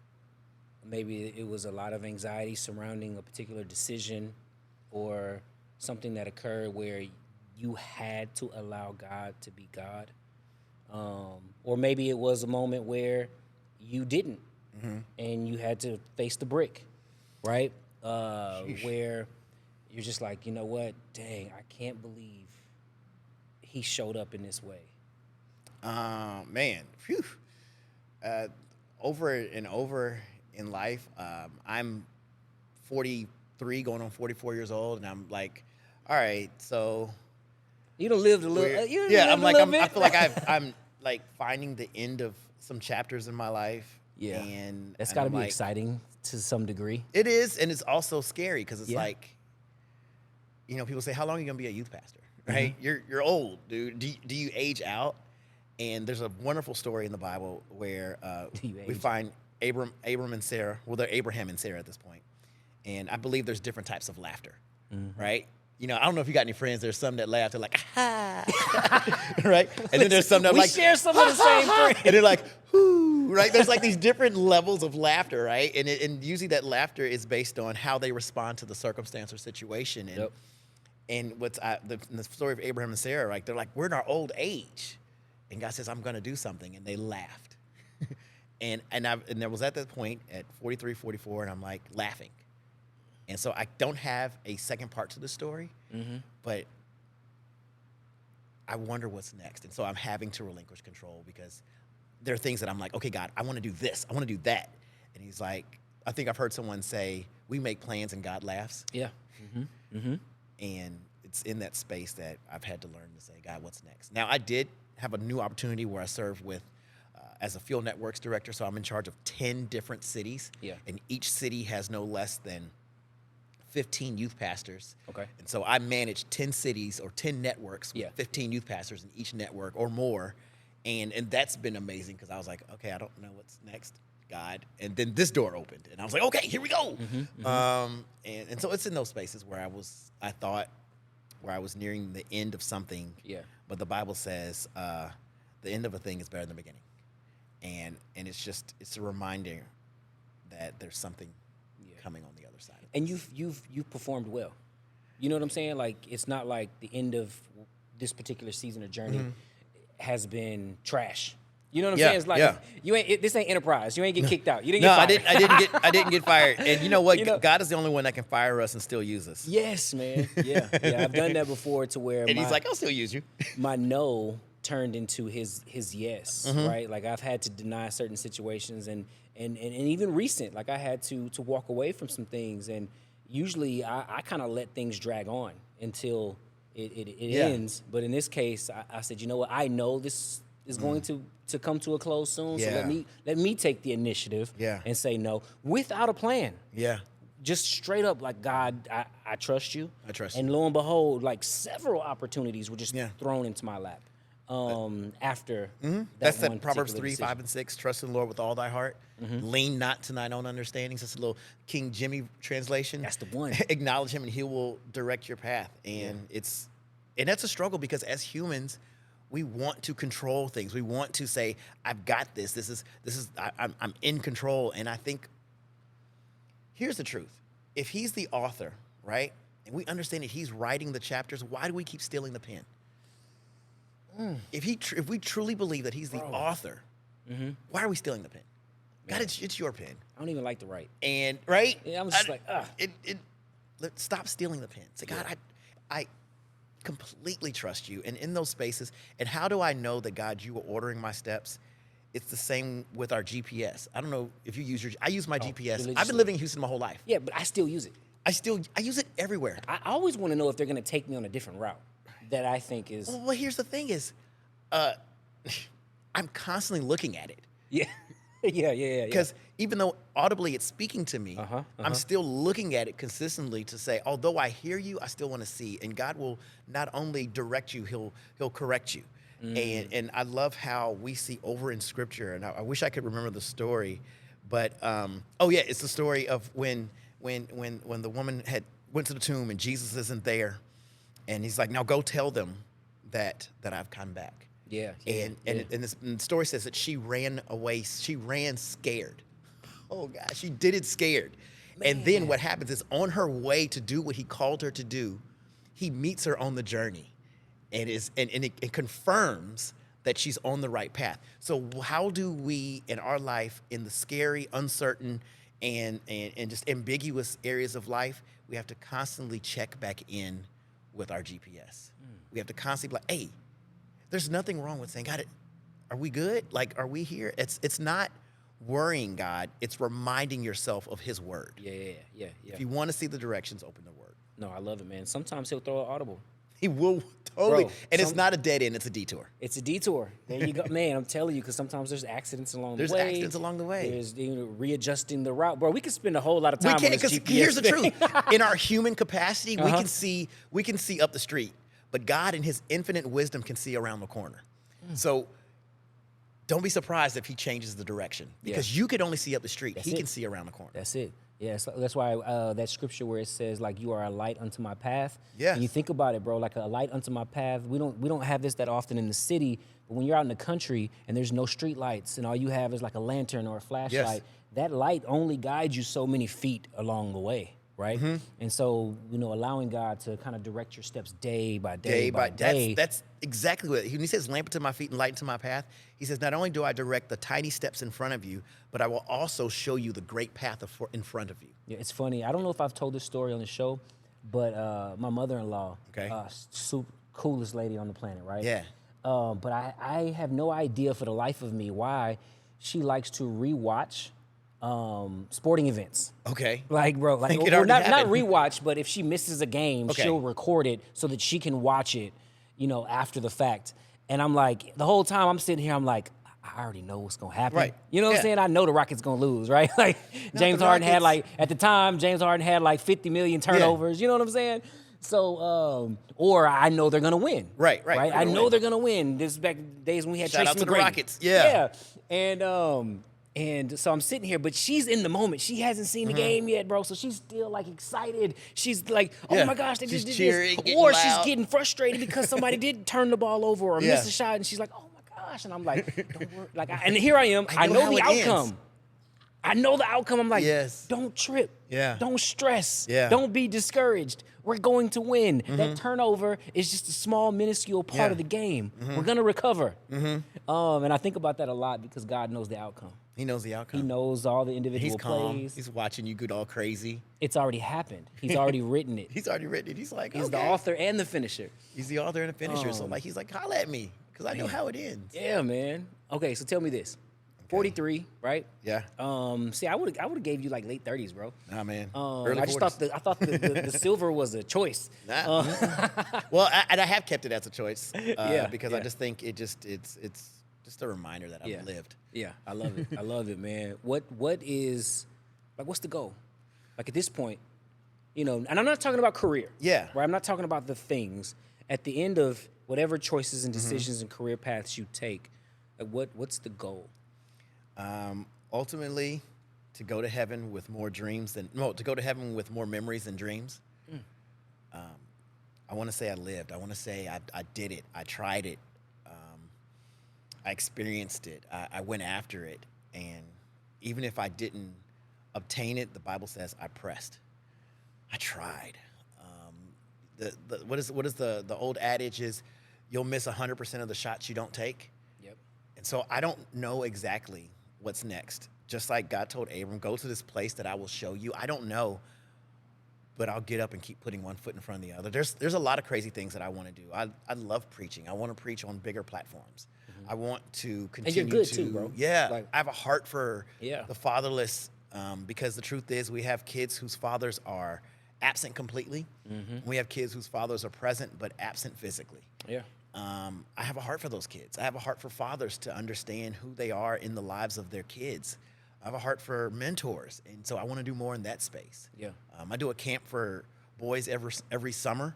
maybe it was a lot of anxiety surrounding a particular decision or something that occurred where you had to allow God to be God? Or maybe it was a moment where you didn't and you had to face the brick, right? Where you're just like, you know what? Dang, I can't believe he showed up in this way. Man, phew. Over and over in life, I'm 43, going on 44 years old, and I'm like, all right, so you done lived a little. I feel like I'm like finding the end of some chapters in my life. Yeah, and that's got to be exciting to some degree. It is, and it's also scary because it's like, you know, people say, how long are you gonna be a youth pastor? Right? You're old, dude. Do you age out? And there's a wonderful story in the Bible where we find Abram and Sarah. Well, they're Abraham and Sarah at this point. And I believe there's different types of laughter, right? You know, I don't know if you got any friends. There's some that laugh. They're like, ah, right? And then there's some that like, share some of the same friends. And they're like, whoo, right? There's like these different levels of laughter, right? And usually that laughter is based on how they respond to the circumstance or situation. And and what's the story of Abraham and Sarah, like they're like, we're in our old age. And God says, I'm going to do something. And they laughed. and there was at that point at 43, 44, and I'm like laughing. And so I don't have a second part to the story, but I wonder what's next. And so I'm having to relinquish control because there are things that I'm like, okay, God, I want to do this. I want to do that. And he's like, I think I've heard someone say, we make plans and God laughs. Yeah. And it's in that space that I've had to learn to say, God, what's next? Now, I did have a new opportunity where I serve with as a field networks director. So I'm in charge of 10 different cities. Yeah. And each city has no less than 15 youth pastors. Okay. And so I manage 10 cities or 10 networks with 15 youth pastors in each network or more. And that's been amazing because I was like, okay, I don't know what's next, God. And then this door opened and I was like, okay, here we go. And so it's in those spaces where I thought was nearing the end of something. Yeah. But the Bible says the end of a thing is better than the beginning. And it's a reminder that there's something coming on the other side. And you've performed well. You know what I'm saying? Like, it's not like the end of this particular season or journey has been trash. You know what I'm saying? It's like this ain't Enterprise. You ain't get kicked out. You didn't get fired. I didn't get fired. And you know what? God is the only one that can fire us and still use us. Yes, man. Yeah. I've done that before to where he's like, I'll still use you. My no turned into his yes, right? Like I've had to deny certain situations and even recent, like I had to walk away from some things. And usually I kind of let things drag on until it ends. But in this case, I said, you know what? I know this is going to come to a close soon. So let me take the initiative and say no without a plan. Yeah. Just straight up like, God, I trust you. I trust you. And lo and behold, like several opportunities were just thrown into my lap. After that's that Proverbs 3, 5, and 6. Trust in the Lord with all thy heart. Lean not to thine own understanding. That's a little King Jimmy translation. That's the one. Acknowledge him and he will direct your path. And that's a struggle because as humans, we want to control things. We want to say, I've got this. I'm in control. And I think here's the truth. If he's the author, right, and we understand that he's writing the chapters, why do we keep stealing the pen? If we truly believe that he's the author, why are we stealing the pen? God, it's your pen. I don't even like to write. And right? Yeah, I'm just stop stealing the pen. Say, God, I completely trust you. And in those spaces, and how do I know that, God, you are ordering my steps? It's the same with our GPS. I don't know if you use I use my GPS. I've been living in Houston my whole life. Yeah, but I still use it. I use it everywhere. I always want to know if they're going to take me on a different route that I think is. Well, here's the thing is, I'm constantly looking at it. Yeah. Yeah. Because even though audibly it's speaking to me, I'm still looking at it consistently to say, although I hear you, I still want to see. And God will not only direct you, He'll correct you. And I love how we see over in Scripture, and I wish I could remember the story, but it's the story of when the woman went to the tomb and Jesus isn't there, and He's like, now go tell them that I've come back. Yeah. And the story says that she ran away. She ran scared. Oh, God, she did it scared. Man. And then what happens is on her way to do what He called her to do, He meets her on the journey and it confirms that she's on the right path. So how do we in our life, in the scary, uncertain, and just ambiguous areas of life, we have to constantly check back in with our GPS. We have to constantly be like, hey, there's nothing wrong with saying, God, are we good? Like, are we here? It's not worrying God. It's reminding yourself of His word. Yeah. If you want to see the directions, open the word. No, I love it, man. Sometimes He'll throw an audible. He will totally. It's not a dead end. It's a detour. It's a detour. There you go. Man, I'm telling you, because sometimes there's accidents along the way. There's accidents along the way. There's readjusting the route. Bro, we could spend a whole lot of time on this GPS. Here's the truth. In our human capacity, we can see up the street. But God in His infinite wisdom can see around the corner. So don't be surprised if He changes the direction. Because you can only see up the street. He can see around the corner. That's it. Yeah, so that's why that scripture where it says, like, you are a light unto my path. Yeah. And you think about it, bro, like a light unto my path. We don't have this that often in the city, but when you're out in the country and there's no street lights and all you have is like a lantern or a flashlight, that light only guides you so many feet along the way, right? And so, allowing God to kind of direct your steps day by day by day. That's exactly what when He says lamp to my feet and light into my path. He says, not only do I direct the tiny steps in front of you, but I will also show you the great path in front of you. Yeah, it's funny. I don't know if I've told this story on the show, but my mother-in-law, coolest lady on the planet, right? Yeah. But I have no idea for the life of me why she likes to rewatch sporting events. Okay. Like, bro, like, not rewatch, but if she misses a game, she'll record it so that she can watch it, after the fact. And I'm like, the whole time I'm sitting here, I'm like, I already know what's going to happen. Right. You know what I'm saying? I know the Rockets going to lose, right? Like, James Harden had at the time, 50 million turnovers. You know what I'm saying? So, or I know they're going to win. Right. I know they're going to win. This is back days when we had Shout Tracy out to McGrady. the Rockets. Yeah. And so I'm sitting here, but she's in the moment. She hasn't seen the game yet, bro. So she's still like excited. She's like, oh my gosh, they just did cheering, this. Or she's loud. getting frustrated because somebody did turn the ball over or miss a shot. And she's like, oh my gosh. And I'm like, don't worry. Like, and here I am. I know the outcome. Ends. I know the outcome. I'm like, don't trip. Yeah. Don't stress. Yeah. Don't be discouraged. We're going to win. That turnover is just a small, minuscule part of the game. We're going to recover. And I think about that a lot because God knows the outcome. He knows the outcome. He knows all the individual plays. He's watching you get all crazy. It's already happened. He's already written it. He's already written it. He's like, he's the author and the finisher. He's the author and the finisher. So like, he's like, holla at me because I know how it ends. Yeah, man. Okay, so tell me this. 43, right? Yeah. See, I would have gave you like late 30s, bro. Nah, man. I thought the silver was a choice. Nah. Well, I have kept it as a choice. Because I just think it's just a reminder that I've lived. Yeah, I love it. I love it, man. What is, like, what's the goal? Like, at this point, and I'm not talking about career. Yeah. Right? I'm not talking about the things. At the end of whatever choices and decisions and career paths you take, like, what's the goal? Ultimately, to go to heaven with more memories than dreams. I want to say I lived. I want to say I did it. I tried it. I experienced it. I went after it. And even if I didn't obtain it, the Bible says I pressed. I tried. What is the old adage is you'll miss 100% of the shots you don't take. Yep. And so I don't know exactly what's next. just like God told Abram, go to this place that I will show you. I don't know, but I'll get up and keep putting one foot in front of the other. There's a lot of crazy things that I want to do. I love preaching. I want to preach on bigger platforms. I want to continue and you're good to, too, bro. yeah. Like, I have a heart for yeah. the fatherless, because the truth is, we have kids whose fathers are absent completely. We have kids whose fathers are present but absent physically. Yeah. I have a heart for those kids. I have a heart for fathers to understand who they are in the lives of their kids. I have a heart for mentors, and so I want to do more in that space. Yeah. I do a camp for boys every summer.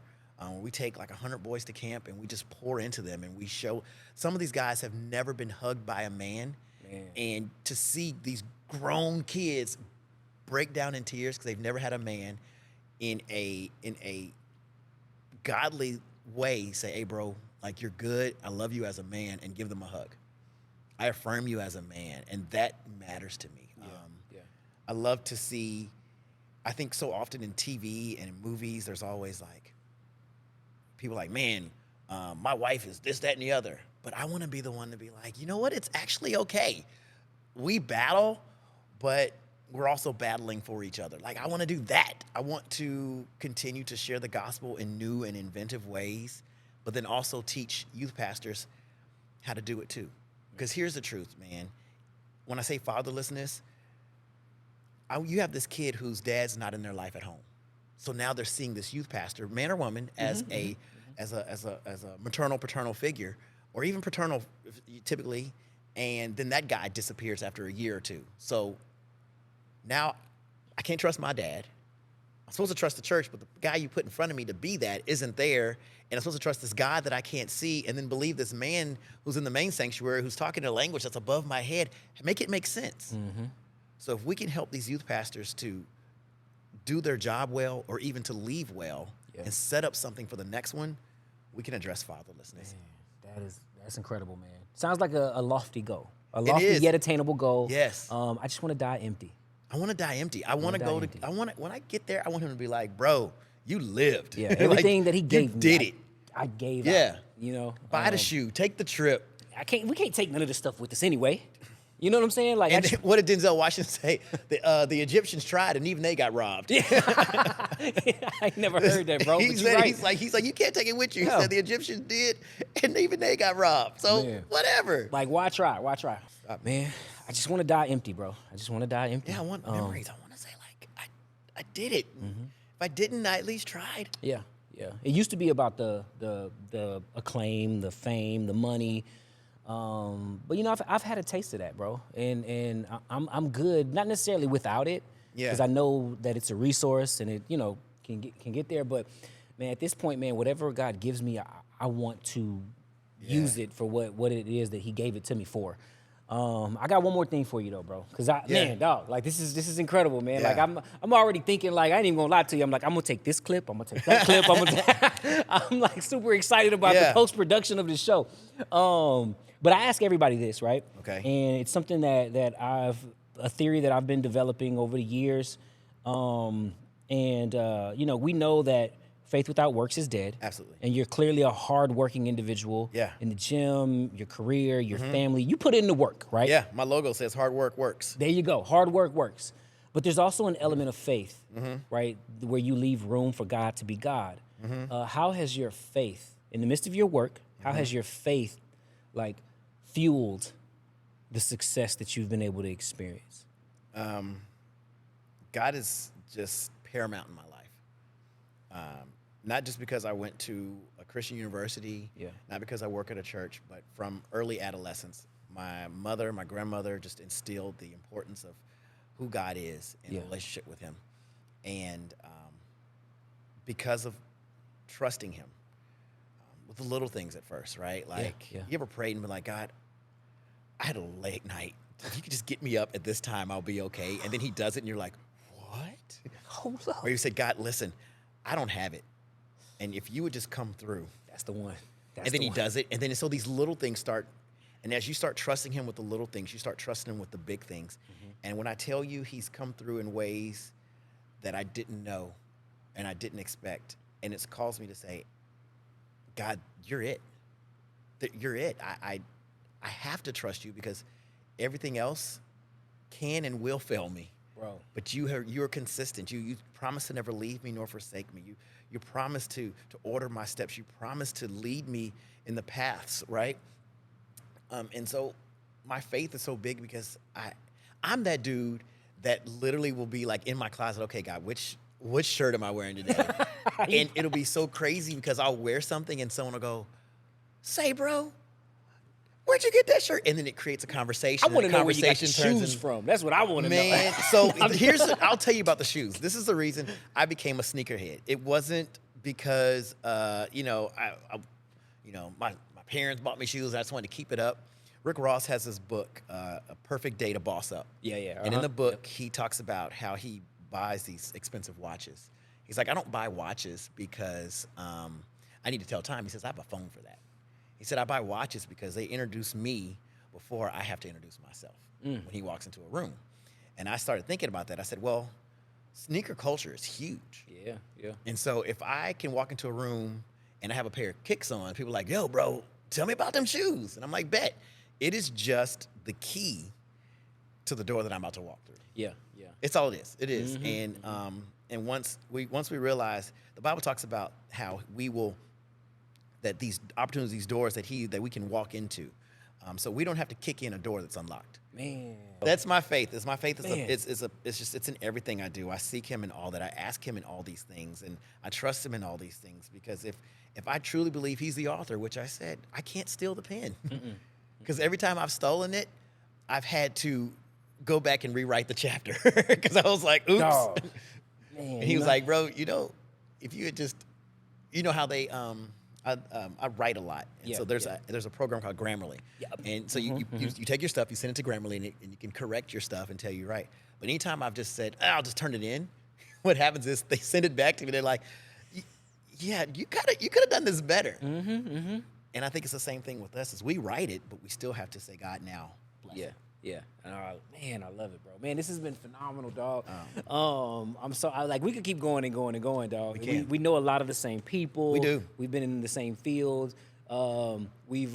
We take like 100 boys to camp, and we just pour into them, and we show some of these guys have never been hugged by a man. And to see these grown kids break down in tears because they've never had a man in a godly way say, hey, bro, like, you're good. I love you as a man, and give them a hug. I affirm you as a man, and that matters to me. I love to see, I think so often in TV and in movies, there's always like, people like, man, my wife is this, that, and the other. But I want to be the one to be like, you know what? It's actually okay. We battle, but we're also battling for each other. Like, I want to do that. I want to continue to share the gospel in new and inventive ways, but then also teach youth pastors how to do it too. Because here's the truth, man. When I say fatherlessness, you have this kid whose dad's not in their life at home. So now they're seeing this youth pastor, man or woman, as a maternal, paternal figure, or even paternal typically, and then that guy disappears after a year or two. So now I can't trust my dad. I'm supposed to trust the church, but the guy you put in front of me to be that isn't there. And I'm supposed to trust this God that I can't see, and then believe this man who's in the main sanctuary who's talking a language that's above my head. Make it make sense. So if we can help these youth pastors to do their job well, or even to leave well, and set up something for the next one, we can address fatherlessness. Man, that's incredible, man. Sounds like a lofty goal. A lofty yet attainable goal. Yes. I just want to die empty. I want to die empty. I want to go to. When I get there, I want him to be like, bro, you lived. Yeah. Everything that he gave me, did it. I gave. Yeah. Out, you know. Buy the shoe. Take the trip. We can't take none of this stuff with us anyway. You know what I'm saying? Like, what did Denzel Washington say? The Egyptians tried, and even they got robbed. Yeah. I never heard that, bro. He's like, you can't take it with you. He said the Egyptians did, and even they got robbed. So whatever. Like, why try? Why try? Man, I just want to die empty, bro. I just want to die empty. Yeah, I want memories. I want to say, like, I did it. If I didn't, I at least tried. Yeah, yeah. It used to be about the acclaim, the fame, the money. But you know, I've had a taste of that, bro, and I'm good. Not necessarily without it, because I know that it's a resource and it, you know, can get there. But man, at this point, man, whatever God gives me, I want to use it for what it is that He gave it to me for. I got one more thing for you though, bro, because man, dog, like this is incredible, man. Like I'm already thinking, like, I ain't even gonna lie to you. I'm like, I'm gonna take this clip, I'm gonna take that clip. I'm like super excited about the post-production of this show. But I ask everybody this, right? Okay. And it's something that a theory that I've been developing over the years. You know, we know that faith without works is dead. Absolutely. And you're clearly a hardworking individual. Yeah. In the gym, your career, your family. You put in the work, right? Yeah. My logo says hard work works. There you go. Hard work works. But there's also an element of faith, right? Where you leave room for God to be God. How has your faith, in the midst of your work, how has your faith, like, fueled the success that you've been able to experience? God is just paramount in my life. Not just because I went to a Christian university, not because I work at a church, but from early adolescence, my grandmother just instilled the importance of who God is in a relationship with Him. And because of trusting Him with the little things at first, right? Like, you ever prayed and been like, God, I had a late night. If you could just get me up at this time, I'll be okay. And then He does it, and you're like, what? Hold up. Or you say, God, listen, I don't have it. And if you would just come through. That's the one. And then He does it. And then so these little things start. And as you start trusting Him with the little things, you start trusting Him with the big things. And when I tell you He's come through in ways that I didn't know and I didn't expect, and it's caused me to say, God, you're it. You're it. I have to trust you, because everything else can and will fail me. Bro. But you're consistent. You promise to never leave me nor forsake me. You promise to order my steps. You promise to lead me in the paths, right? And so my faith is so big because I'm that dude that literally will be like in my closet, okay, God, which shirt am I wearing today? And it'll be so crazy because I'll wear something and someone will go, say, bro, where'd you get that shirt? And then it creates a conversation. I want to know where you got your shoes from. That's what I want to know. Man, so I'll tell you about the shoes. This is the reason I became a sneakerhead. It wasn't because, my parents bought me shoes. I just wanted to keep it up. Rick Ross has this book, A Perfect Day to Boss Up. Yeah. And in the book, he talks about how he buys these expensive watches. He's like, I don't buy watches because I need to tell time. He says, I have a phone for that. He said, I buy watches because they introduce me before I have to introduce myself when he walks into a room. And I started thinking about that. I said, well, sneaker culture is huge. Yeah. And so if I can walk into a room and I have a pair of kicks on, people are like, yo, bro, tell me about them shoes. And I'm like, bet. It is just the key to the door that I'm about to walk through. Yeah. It's all it is. It is. And once we realize, the Bible talks about how that these opportunities, these doors that we can walk into. So we don't have to kick in a door that's unlocked. Man. That's my faith. It's my faith. It's in everything I do. I seek him in all that. I ask him in all these things. And I trust him in all these things. Because if I truly believe he's the author, which I said, I can't steal the pen. Because every time I've stolen it, I've had to go back and rewrite the chapter. Because I was like, oops. Oh, man, and he was like, bro, if you had just, how they, I write a lot. And so there's a program called Grammarly. Yep. And so you take your stuff, you send it to Grammarly, and you can correct your stuff and tell you right. But anytime I've just said, I'll just turn it in, what happens is they send it back to me. They're like, yeah, you could have done this better. And I think it's the same thing with us, is we write it, but we still have to say, God, now bless it. Yeah. Man, I love it, bro. Man, this has been phenomenal, dog. We could keep going and going and going, dog. We know a lot of the same people. We do. We've been in the same fields. We've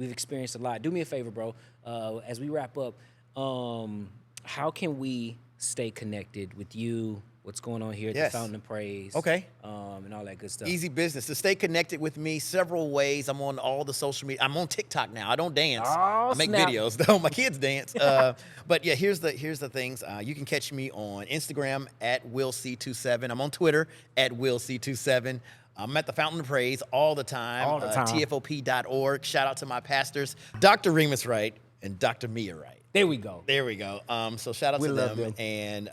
experienced a lot. Do me a favor, bro. As we wrap up, how can we stay connected with you? What's going on here at the Fountain of Praise. Okay. And all that good stuff. Easy business. To stay connected with me, several ways. I'm on all the social media. I'm on TikTok now. I don't dance. I make videos, though. My kids dance. But yeah, here's the things. You can catch me on Instagram at WillC27. I'm on Twitter at WillC27. I'm at the Fountain of Praise all the time. TFOP.org. Shout out to my pastors, Dr. Remus Wright and Dr. Mia Wright. There we go. So shout out to them. And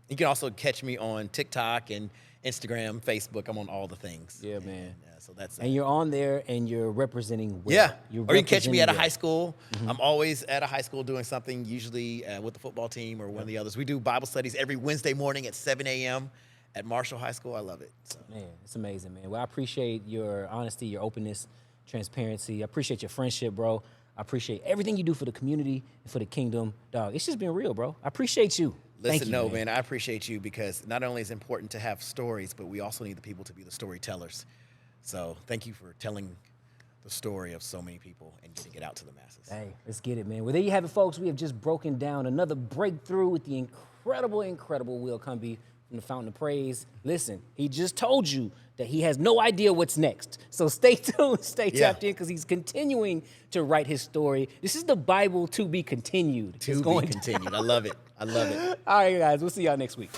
you can also catch me on TikTok and Instagram, Facebook. I'm on all the things. Yeah, man. So that's and you're on there and you're representing well. Yeah. Or you can catch me at a high school. I'm always at a high school doing something, usually with the football team or one of the others. We do Bible studies every Wednesday morning at 7 a.m. at Marshall High School. I love it. So. Man, it's amazing, man. Well, I appreciate your honesty, your openness, transparency. I appreciate your friendship, bro. I appreciate everything you do for the community and for the kingdom. Dog, it's just been real, bro. I appreciate you. Listen, man, I appreciate you because not only is it important to have stories, but we also need the people to be the storytellers. So thank you for telling the story of so many people and getting it out to the masses. Hey, let's get it, man. Well, there you have it, folks. We have just broken down another breakthrough with the incredible Will Cumby from the Fountain of Praise. Listen, he just told you that he has no idea what's next. So stay tuned, stay tapped in, because he's continuing to write his story. This is the Bible to be continued. To be continued. I love it. All right, guys, we'll see y'all next week.